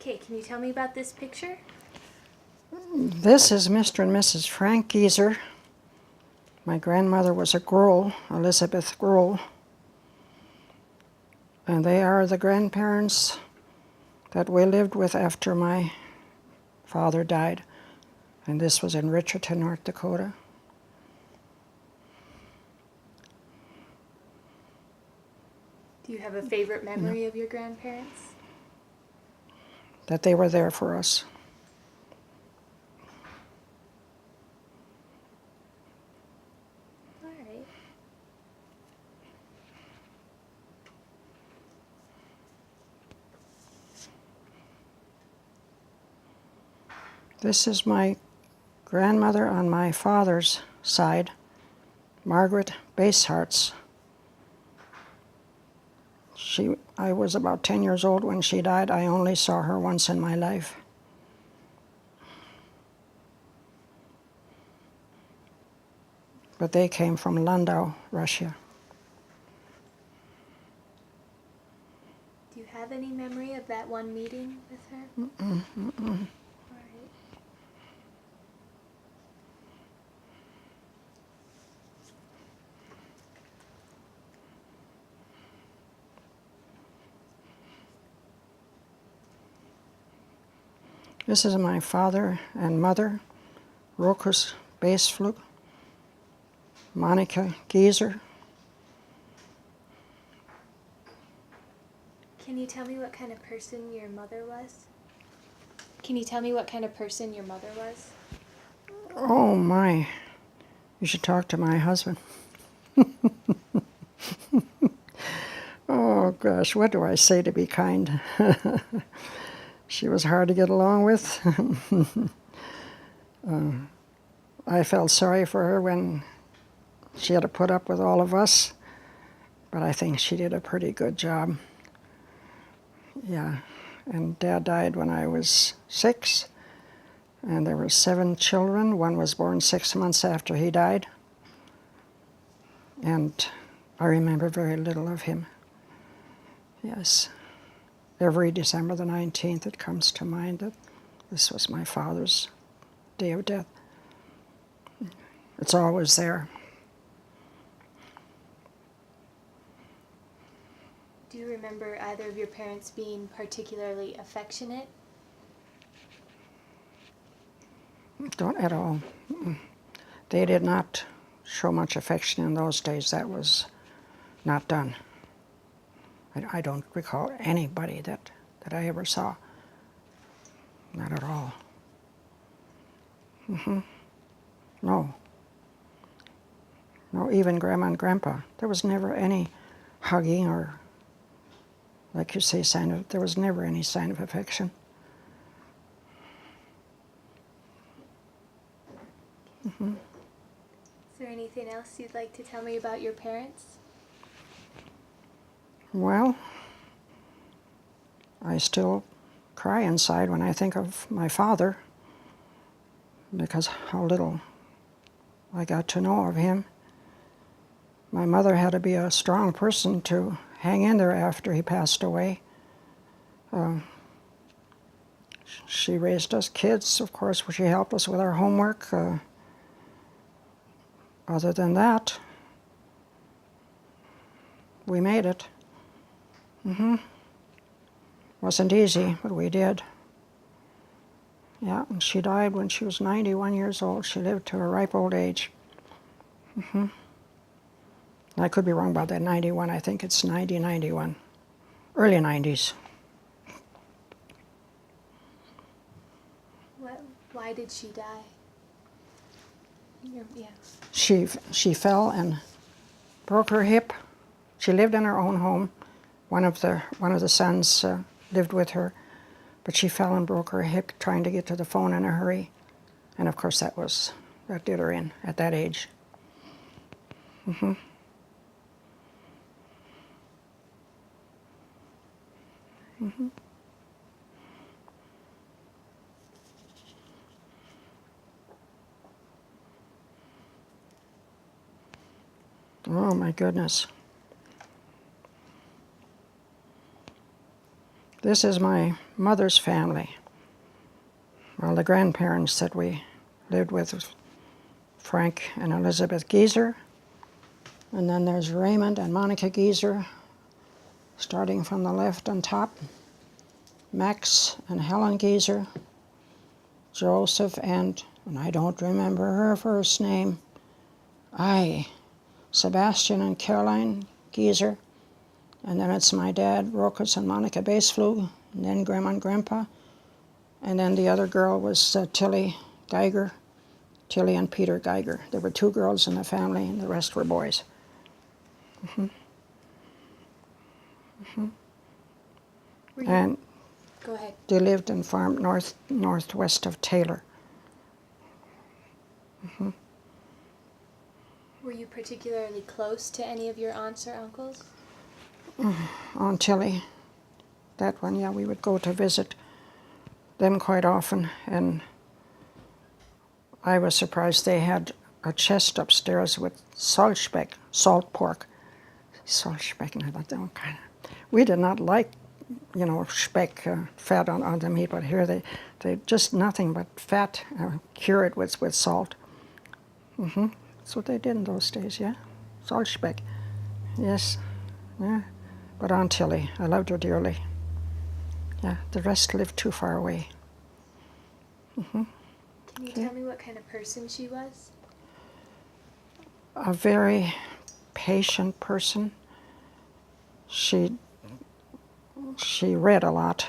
Okay, can you tell me about this picture? This is Mr. and Mrs. Frank Gieser. My grandmother was a Grohl, Elizabeth Grohl. And they are the grandparents that we lived with after my father died. And this was in Richardson, North Dakota. Do you have a favorite memory of your grandparents? That they were there for us. All right. This is my grandmother on my father's side, Margaret Baeshartz. I was about 10 years old when she died. I only saw her once in my life. But they came from Landau, Russia. Do you have any memory of that one meeting with her? All right. This is my father and mother, Rokus Boespflug, Monica Gieser. Can you tell me what kind of person your mother was? Can you tell me what kind of person your mother was? Oh my, you should talk to my husband. Oh gosh, what do I say to be kind? She was hard to get along with. I felt sorry for her when she had to put up with all of us, but I think she did a pretty good job. Yeah, and Dad died when I was 6, and there were 7 children. One was born 6 months after he died, and I remember very little of him. Yes. Every December the 19th, it comes to mind that this was my father's day of death. It's always there. Do you remember either of your parents being particularly affectionate? Don't at all. They did not show much affection in those days. That was not done. I don't recall anybody that I ever saw. Not at all. No. No, even Grandma and Grandpa. There was never any hugging or, like you say, there was never any sign of affection. Is there anything else you'd like to tell me about your parents? Well, I still cry inside when I think of my father, because how little I got to know of him. My mother had to be a strong person to hang in there after he passed away. She raised us kids, of course. She helped us with our homework. Other than that, we made it. Wasn't easy, but we did. Yeah, and she died when she was 91 years old. She lived to a ripe old age. I could be wrong about that 91. I think it's 90, 91. Early 90s. Why did she die? Yeah. She fell and broke her hip. She lived in her own home. One of the sons lived with her, but she fell and broke her hip trying to get to the phone in a hurry, and of course that did her in at that age. Oh my goodness. This is my mother's family. Well, the grandparents that we lived with was Frank and Elizabeth Geezer. And then there's Raymond and Monica Geezer, starting from the left on top. Max and Helen Geezer. Joseph and I don't remember her first name. Sebastian and Caroline Geezer. And then it's my dad, Rokas and Monica Boespflug, and then Grandma and Grandpa. And then the other girl was Tilly Geiger, Tilly and Peter Geiger. There were 2 girls in the family, and the rest were boys. And Go ahead. they lived and farmed northwest of Taylor. Were you particularly close to any of your aunts or uncles? Aunt Tilly, that one, yeah, we would go to visit them quite often, and I was surprised they had a chest upstairs with saltspeck, salt pork. Saltspeck, and I thought, oh, kind of. We did not like, speck, fat on the meat, but here they just nothing but fat, cured with salt. That's what they did in those days, yeah. Saltspeck, yes, yeah. But Aunt Tilly, I loved her dearly. Yeah, the rest lived too far away. Can you tell me what kind of person she was? A very patient person. She read a lot.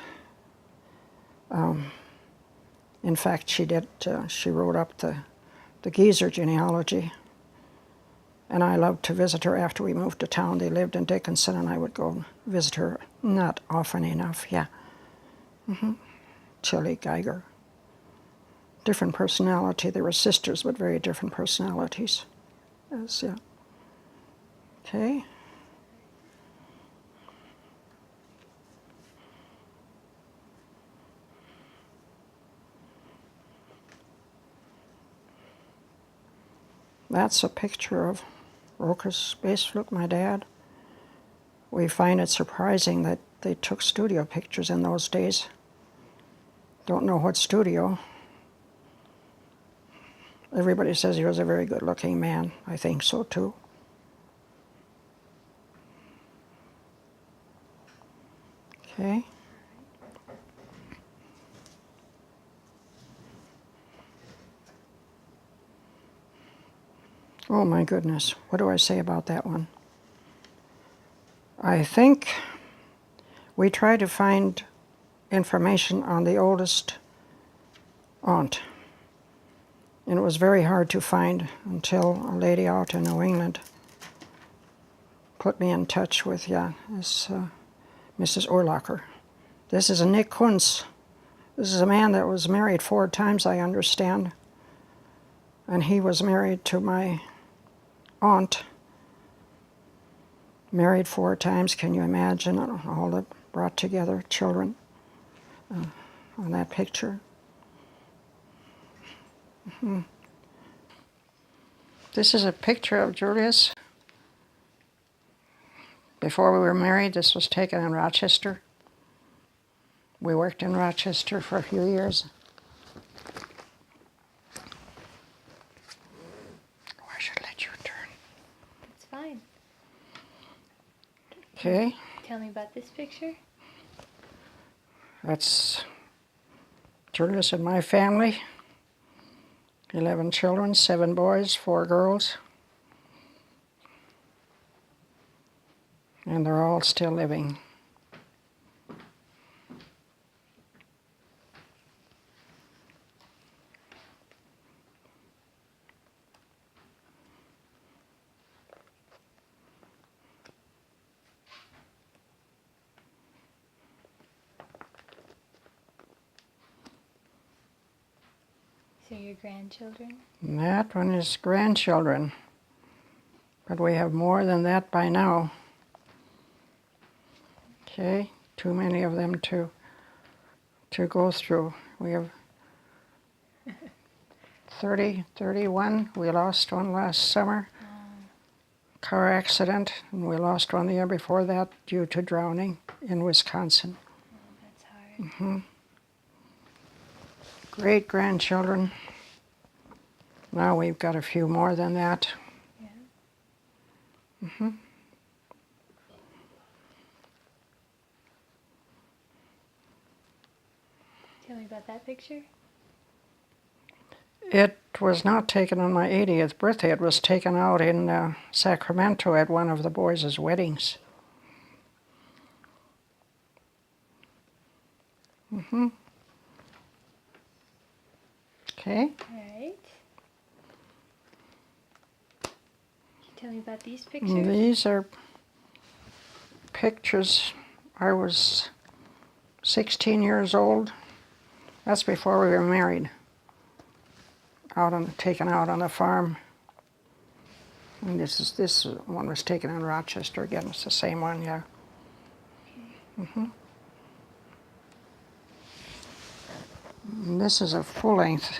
In fact, she wrote up the Geezer genealogy. And I loved to visit her after we moved to town. They lived in Dickinson, and I would go visit her. Not often enough, yeah. Tilly Geiger. Different personality. They were sisters, but very different personalities. Yes, yeah. Okay. That's a picture of Rokas Boespflug, my dad. We find it surprising that they took studio pictures in those days. Don't know what studio. Everybody says he was a very good-looking man. I think so, too. Okay. Oh, my goodness. What do I say about that one? I think we tried to find information on the oldest aunt. And it was very hard to find until a lady out in New England put me in touch with, this Mrs. Urlacher. This is a Nick Kunz. This is a man that was married 4 times, I understand. And he was married to my aunt. Married 4 times, can you imagine all the brought together children on that picture? This is a picture of Julius. Before we were married, this was taken in Rochester. We worked in Rochester for a few years. Oh, I should let you turn. It's fine. Okay. Tell me about this picture. That's Julius and my family. 11 children, 7 boys, 4 girls. And they're all still living. So your grandchildren? And that one is grandchildren. But we have more than that by now. Okay, too many of them to go through. We have 31. We lost one last summer. Car accident, and we lost one the year before that due to drowning in Wisconsin. Great-grandchildren. Now we've got a few more than that. Yeah. Tell me about that picture. It was not taken on my 80th birthday. It was taken out in Sacramento at one of the boys' weddings. Okay. All right. Can you tell me about these pictures? These are pictures. I was 16 years old. That's before we were married. Taken out on the farm. And this one was taken in Rochester again. It's the same one, yeah. Okay. And this is a full-length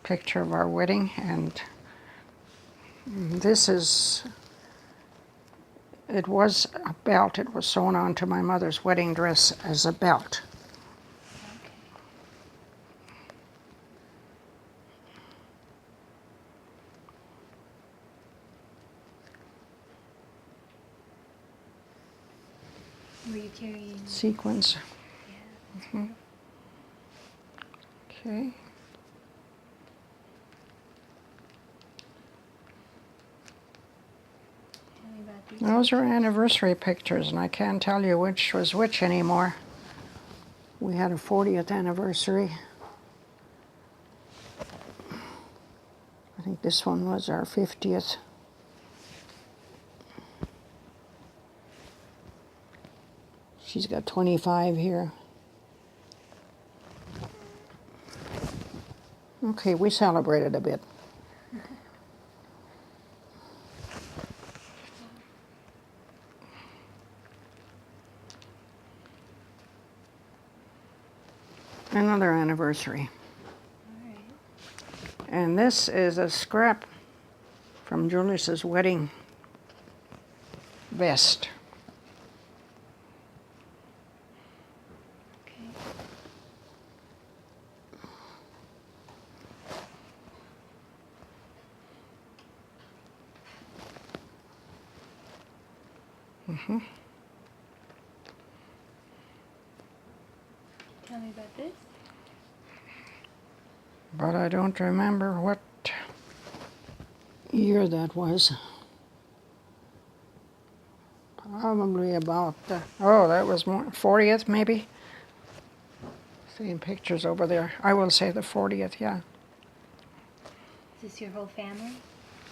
picture of our wedding, and this is. It was a belt. It was sewn onto my mother's wedding dress as a belt. Okay. Were you carrying? Sequins. Yeah. Okay. Tell me about these. Those are pictures. anniversary pictures, and I can't tell you which was which anymore. We had a 40th anniversary. I think this one was our 50th. She's got 25 here. Okay, we celebrated a bit. Another anniversary. All right. And this is a scrap from Julius's wedding vest. Okay. Tell me about this. But I don't remember what year that was. Probably about, that was more, 40th maybe? Same pictures over there. I will say the 40th, yeah. Is this your whole family?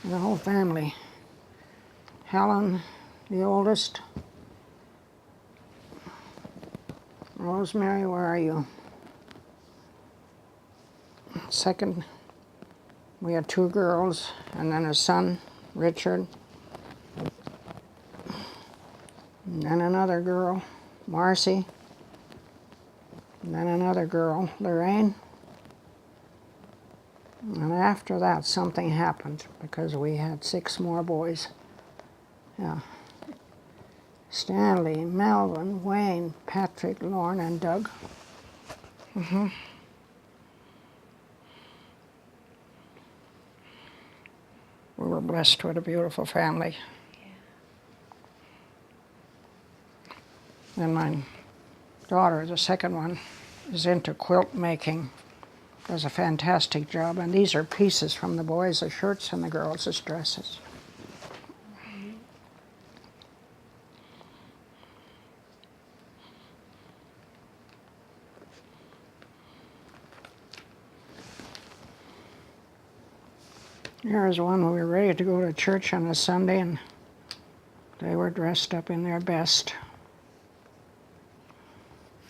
The whole family. Helen, the oldest. Rosemary, where are you? Second, we had 2 girls, and then a son, Richard. And then another girl, Marcy. And then another girl, Lorraine. And after that, something happened because we had 6 more boys. Yeah. Stanley, Melvin, Wayne, Patrick, Lorne, and Doug. We were blessed with a beautiful family. Yeah. And my daughter, the second one, is into quilt making. Does a fantastic job. And these are pieces from the boys' shirts and the girls' dresses. Neat. Here's one we were ready to go to church on a Sunday, and they were dressed up in their best.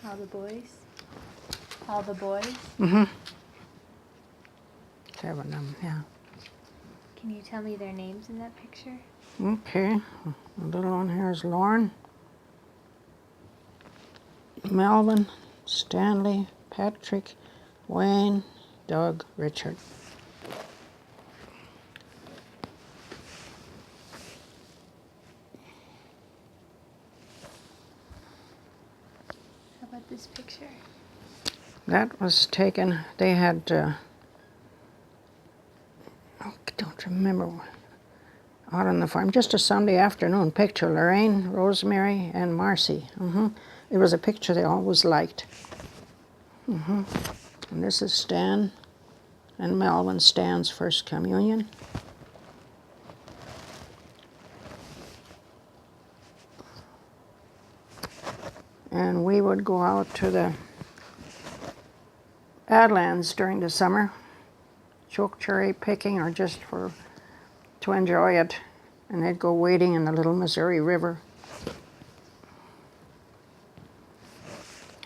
All the boys? All the boys? 7 of them, yeah. Can you tell me their names in that picture? Okay, the little one here is Lauren, Melvin, Stanley, Patrick, Wayne, Doug, Richard. How about this picture? That was taken, they had, I don't remember, out on the farm, just a Sunday afternoon picture, Lorraine, Rosemary, and Marcy. It was a picture they always liked. And this is Stan and Melvin, Stan's first communion. And we would go out to the Badlands during the summer, choke cherry picking or just to enjoy it. And they'd go wading in the little Missouri River.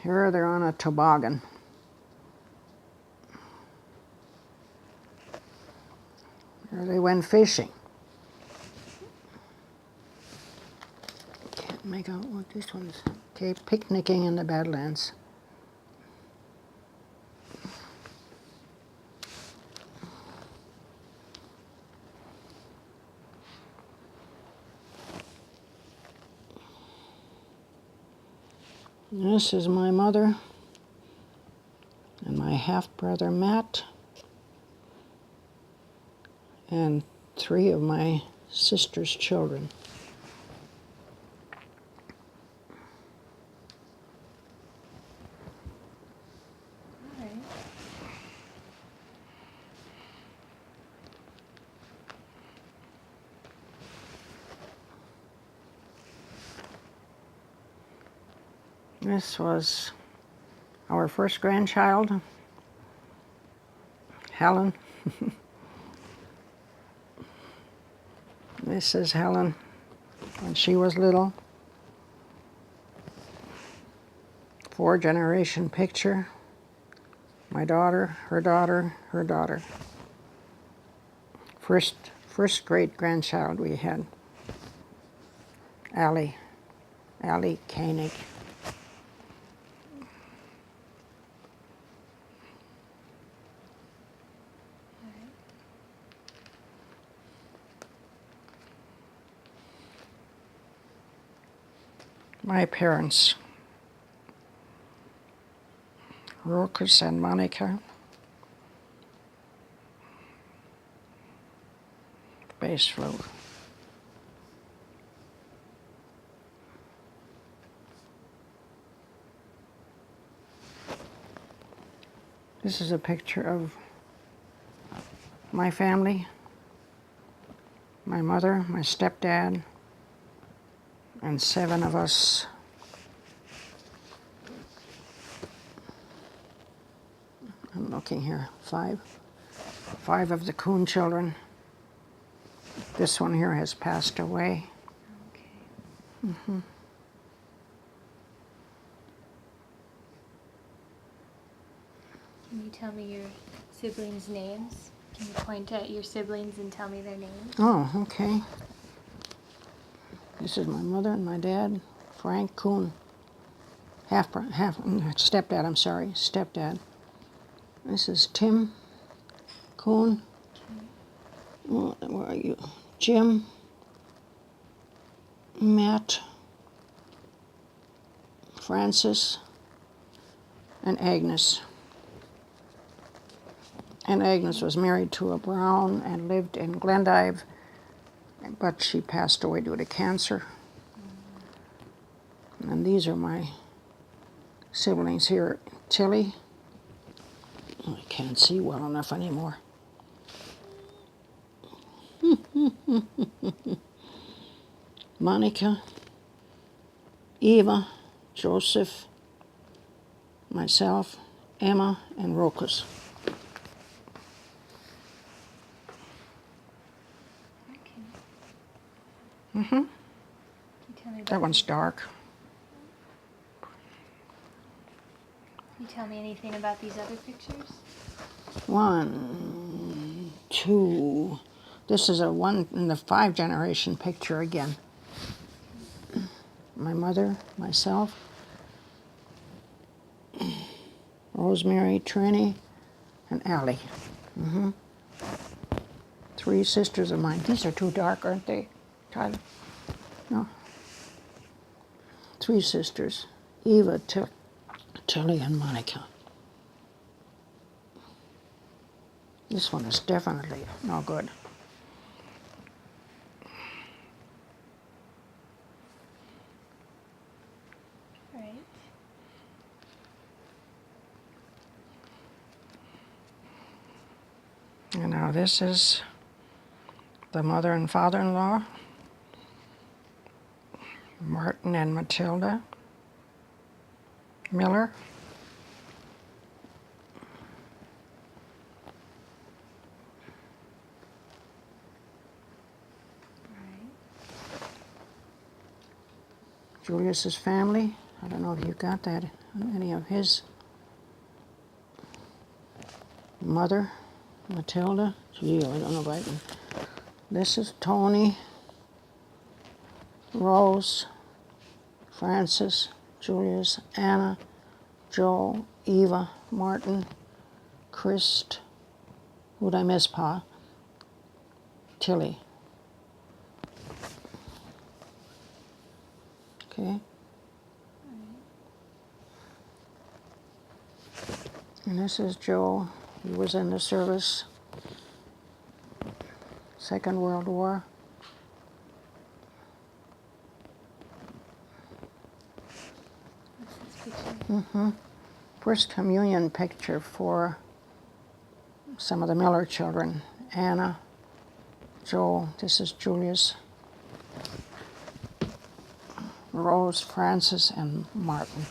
Here they're on a toboggan. Here they went fishing. Can't make out what this one's. Okay, picnicking in the Badlands. This is my mother and my half-brother Matt and 3 of my sister's children. All right. This was our first grandchild, Helen. This is Helen when she was little. 4-generation picture. My daughter, her daughter, her daughter. First great grandchild we had, Allie Koenig. My parents, Rokus and Monica, Boespflug. This is a picture of my family, my mother, my stepdad, and 7 of us. I'm looking here, 5 of the Kuhn children. This one here has passed away. Okay. Can you tell me your siblings' names? Can you point at your siblings and tell me their names? Oh, okay. This is my mother and my dad, Frank Kuhn. Stepdad, I'm sorry, stepdad. This is Tim Kuhn. Where are you? Jim, Matt, Francis, and Agnes. And Agnes was married to a Brown and lived in Glendive, but she passed away due to cancer. And these are my siblings here. Tilly, I can't see well enough anymore. Monica, Eva, Joseph, myself, Emma, and Rokus. Okay. Can you tell me about That one's dark. Can you tell me anything about these other pictures? 1, 2. This is a 1 in the 5-generation picture again. My mother, myself, Rosemary, Trini, and Allie. 3 sisters of mine. These are too dark, aren't they, Tyler? No. 3 sisters. Eva, Tilly and Monica. This one is definitely no good. Right. And now this is the mother and father-in-law, Martin and Matilda Miller. Julius's family. I don't know if you got that, any of his mother, Matilda. Gee, I don't know if I can. This is Tony, Rose, Francis, Julius, Anna, Joe, Eva, Martin, Christ. Who'd I miss, Pa? Tilly. Okay. And this is Joe. He was in the service, Second World War. What's this picture? First communion picture for some of the Miller children. Anna, Joe, this is Julius, Rose, Francis, and Martin.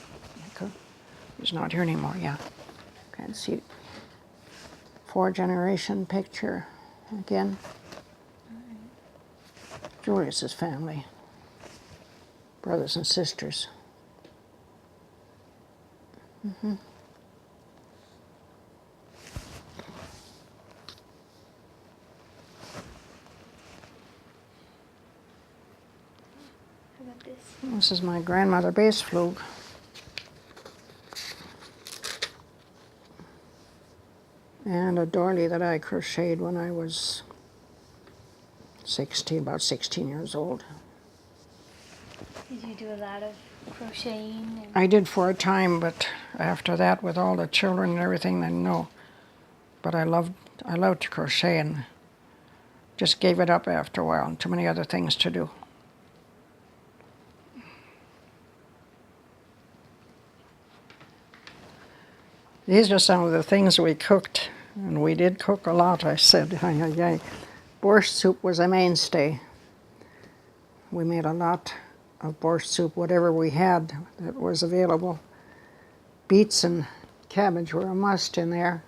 He's not here anymore, yeah. Can't see. 4-generation picture again. Julius's family, brothers and sisters. How about this? This is my grandmother Boespflug. And a doily that I crocheted when I was about 16 years old. Did you do a lot of crocheting? And I did for a time, but after that, with all the children and everything, then no. But I loved to crochet and just gave it up after a while. Too many other things to do. These are some of the things we cooked, and we did cook a lot. I said, borscht soup was a mainstay. We made a lot of borscht soup, whatever we had that was available. Beets and cabbage were a must in there.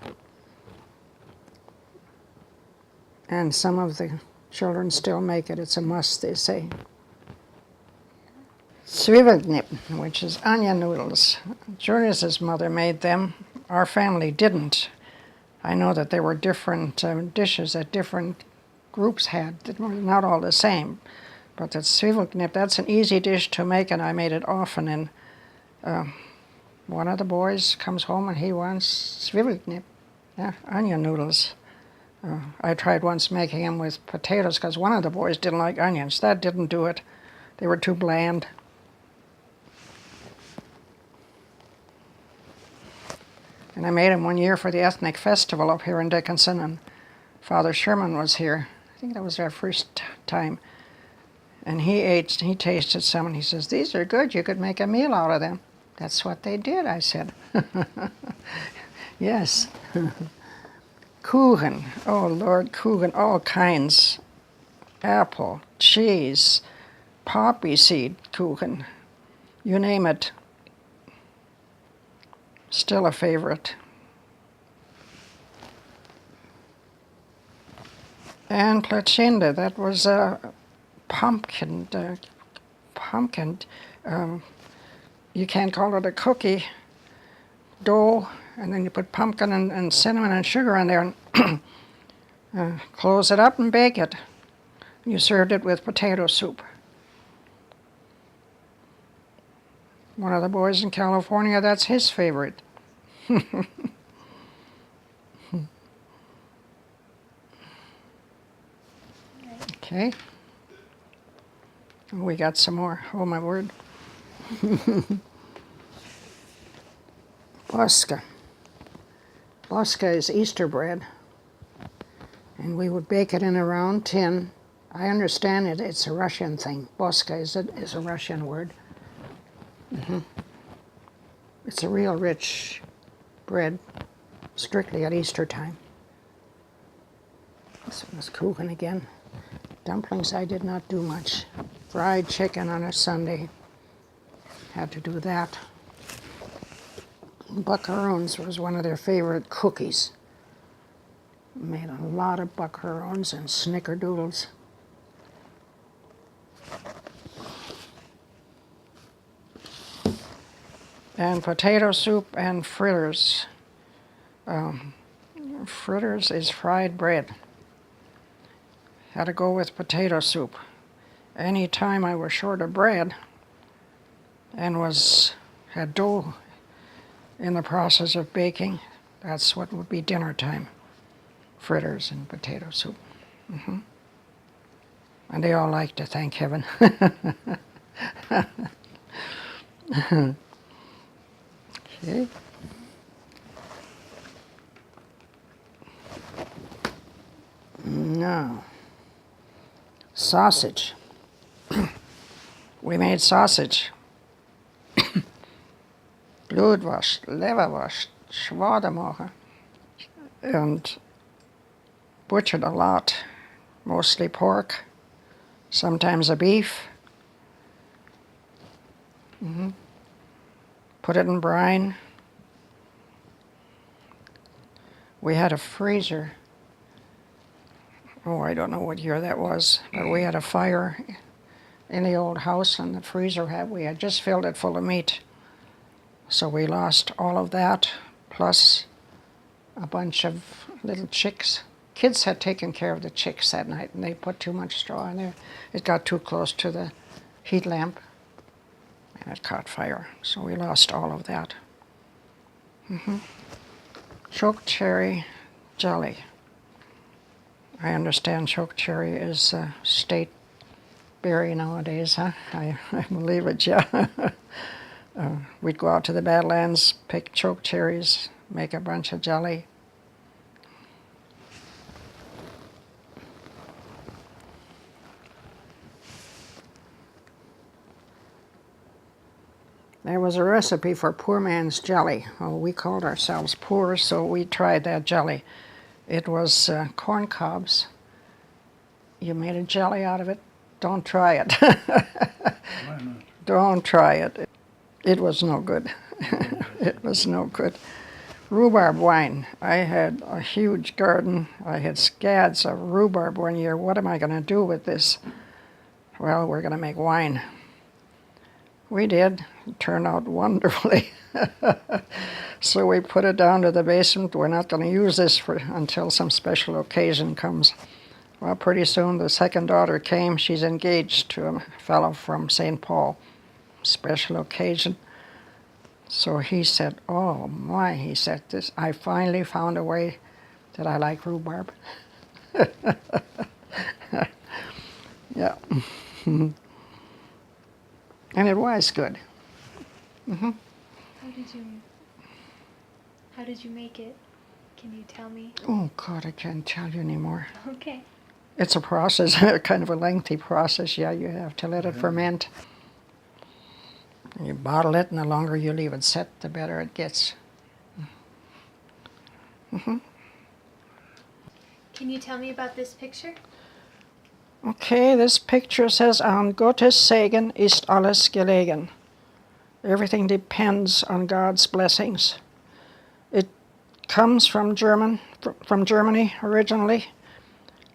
And some of the children still make it. It's a must, they say. Zwiebelknip, which is onion noodles. Julius's mother made them. Our family didn't. I know that there were different dishes that different groups had that were not all the same. But the Zwiebelknip, that's an easy dish to make, and I made it often. And one of the boys comes home and he wants Zwiebelknip, onion noodles. I tried once making them with potatoes because one of the boys didn't like onions. That didn't do it. They were too bland. And I made them one year for the ethnic festival up here in Dickinson, and Father Sherman was here. I think that was our first time. And he tasted some, and he says, "These are good. You could make a meal out of them." That's what they did, I said. Yes. Kuchen. Oh, Lord, Kuchen, all kinds. Apple, cheese, poppy seed Kuchen. You name it. Still a favorite. And placenta, that was a pumpkin. You can't call it a cookie. Dough, and then you put pumpkin and cinnamon and sugar on there, and close it up and bake it. You served it with potato soup. One of the boys in California, that's his favorite. Okay. We got some more. Oh, my word. Boska. Boska is Easter bread, and we would bake it in a round tin. I understand it's a Russian thing. Boska is a Russian word. It's a real rich bread, strictly at Easter time. This one's cooking again. Dumplings I did not do much. Fried chicken on a Sunday. Had to do that. Buckaroons was one of their favorite cookies. Made a lot of buckaroons and snickerdoodles. And potato soup and fritters. Fritters is fried bread. Had to go with potato soup. Any time I was short of bread and had dough in the process of baking, that's what would be dinner time. Fritters and potato soup. And they all like to thank heaven. Okay. Now, sausage. We made sausage. Blutwurst, Leberwurst, Schwadermacher. And butchered a lot. Mostly pork, sometimes a beef. Put it in brine. We had a freezer. Oh, I don't know what year that was, but we had a fire in the old house, and the freezer we had just filled it full of meat. So we lost all of that, plus a bunch of little chicks. Kids had taken care of the chicks that night, and they put too much straw in there. It got too close to the heat lamp, and it caught fire. So we lost all of that. Choke cherry jelly. I understand choke cherry is a state berry nowadays, huh? I believe it, yeah. We'd go out to the Badlands, pick choke cherries, make a bunch of jelly. There was a recipe for poor man's jelly. Well, we called ourselves poor, so we tried that jelly. It was corn cobs. You made a jelly out of it. Don't try it. Why not? Don't try it. It was no good. It was no good. Rhubarb wine. I had a huge garden. I had scads of rhubarb one year. What am I going to do with this? Well, we're going to make wine. We did. It turned out wonderfully. So we put it down to the basement. We're not going to use this until some special occasion comes. Well, pretty soon the second daughter came. She's engaged to a fellow from St. Paul. Special occasion. So he said, oh my, he said, this. I finally found a way that I like rhubarb. Yeah. And it was good. How did you make it? Can you tell me? Oh God, I can't tell you anymore. Okay. It's a process, kind of a lengthy process. Yeah, you have to let it ferment. You bottle it, and the longer you leave it set, the better it gets. Can you tell me about this picture? Okay, this picture says, An Gottes Segen ist alles gelegen. Everything depends on God's blessings. It comes from Germany originally.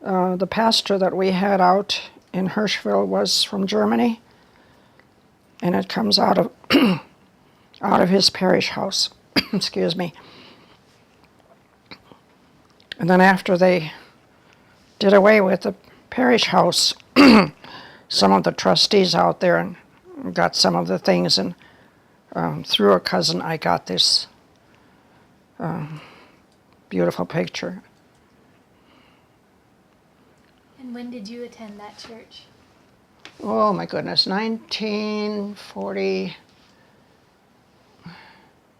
The pastor that we had out in Hirschville was from Germany, and it comes out of out of his parish house. Excuse me. And then after they did away with the parish house, some of the trustees out there and got some of the things, and through a cousin I got this beautiful picture. And when did you attend that church? Oh my goodness, 1940,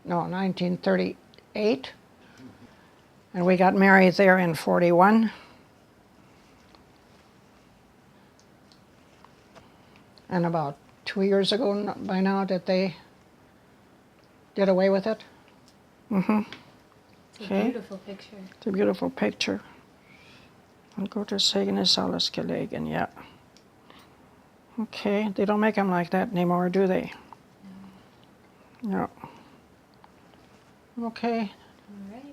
no, 1938. And we got married there in 41. And about 2 years ago by now that they did away with it. Mm-hmm. It's a Okay. beautiful picture. It's a beautiful picture. I'll go to Saganus alles gelegen, yeah. Okay, they don't make them like that anymore, do they? No. Okay. All right.